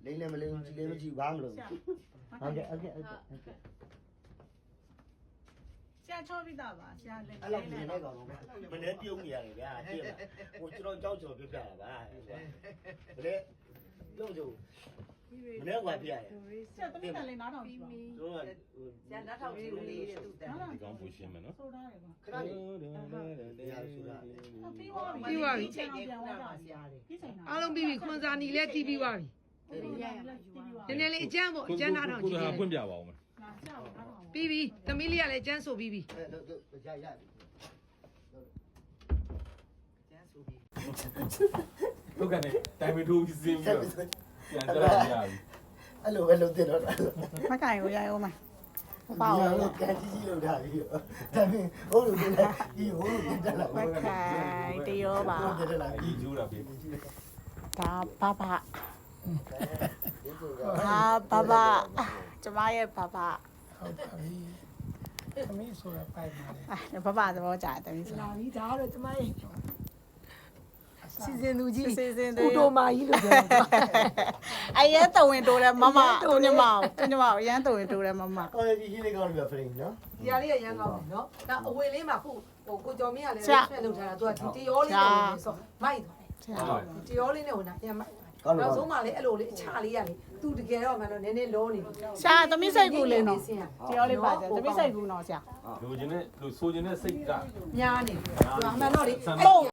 လေးလည်းမလေးကြည့်လည်းမကြည့်ဘာမလို့ဟုတ်ကဲ့ဟုတ်ကဲ့ဟုတ်ကဲ့ဆရာချောပြီးသားပါဆရာလည်း အဲ့လိုမြင်လိုက်ပါဦးမနေ့ပြုံးနေရတယ်ဗျာကြည့်လားဟိုကျွန်တော်ကြောက်ကြော်ပြပြတာပါဘယ်လဲလုံးစုံမနေ့ကပြရတယ် ဆရာတမီးကလည်းနားထောင်ပြီးပြီ တို့က ကျန်နောက်ထောင်ကြည့်လို့လေးတဲ့သူတန် ဒီကောင်ပူရှင်းမယ်နော် ဆိုတာရပါ ခဏလေးတရားဆိုတာ ပြီးပါပြီချိန်ပြန်သွားတာဆရာလေးပြီးချိန်တာ အားလုံးပြီးပြီခွန်စာနီလည်းတီးပြီးပါပြီနည်းနည်းလေးအကျန်းပေါ့အကျန်းနားထောင်ကြည့် ကိုယ်ကဖွင့်ပြပါဦးမယ် နာဆရာနားထောင် ပြီးပြီသမီးလေးကလည်းအကျန်းဆိုပြီးပြီ အဲ့တို့ရရ ကျန်းဆိုပြီး ဟုတ်ကနေတိုင်မီထိုးစင်းပြီးတော့ပြန်ကြရပြီ အဲ့လိုပဲလုပ်တင်တော့ မကင်ကိုရိုက်အောင်မ ပါတော့ကန်ကြီးကြီးလောက်တာပြီးတော့ဒါပေမဲ့ဟိုလိုတင်လာဒီဟိုလိုတင်တက်လာ မကင်တရောပါ တင်တက်လာ ဒီကျိုးတာပြီ ဒါဘာဘာကျမရဲ့ဘာဘာ ဟုတ်ပါပြီသမီးဆိုတာပိုက်ပါလေ အဲဘာဘာသဘောကျတယ်တမီးဆို လာပြီဒါတော့ကျမရဲ့စီစဉ်သူကြီး စီစဉ်သူ ဦးတော်မာကြီးလို့ပြောတာ အရင်တဝင်တိုးတယ်မမသူညမအရင်တဝင်တိုးတယ်မမ ဟိုဒီကြီးလေးကောင်းပြီဖရင်နော် ဒီဟာလေးရရမ်းကောင်းတယ်နော်ဒါအဝေလေးမှာခုဟိုကိုကျော်မင်းကလည်းဆက်လုပ်ထားတာသူကဒီတရောလေးနဲ့ဝင်ဆိုမိုက်သွားတယ်တရောလေးနဲ့ဝင်တာပြန်မိုက်နောက်ဆုံးမှလည်းအဲ့လိုလေးအချလေးရလေသူတကယ်တော့မှတော့နည်းနည်းလောနေပြီ ရှာတမီးစိတ်ကူလေးနော်တရောလေးပါကြတမီးစိတ်ကူနော်ရှာ လူချင်းနဲ့လူဆိုချင်းနဲ့စိတ်က ညားနေပြီသူအမှန်တော့လေ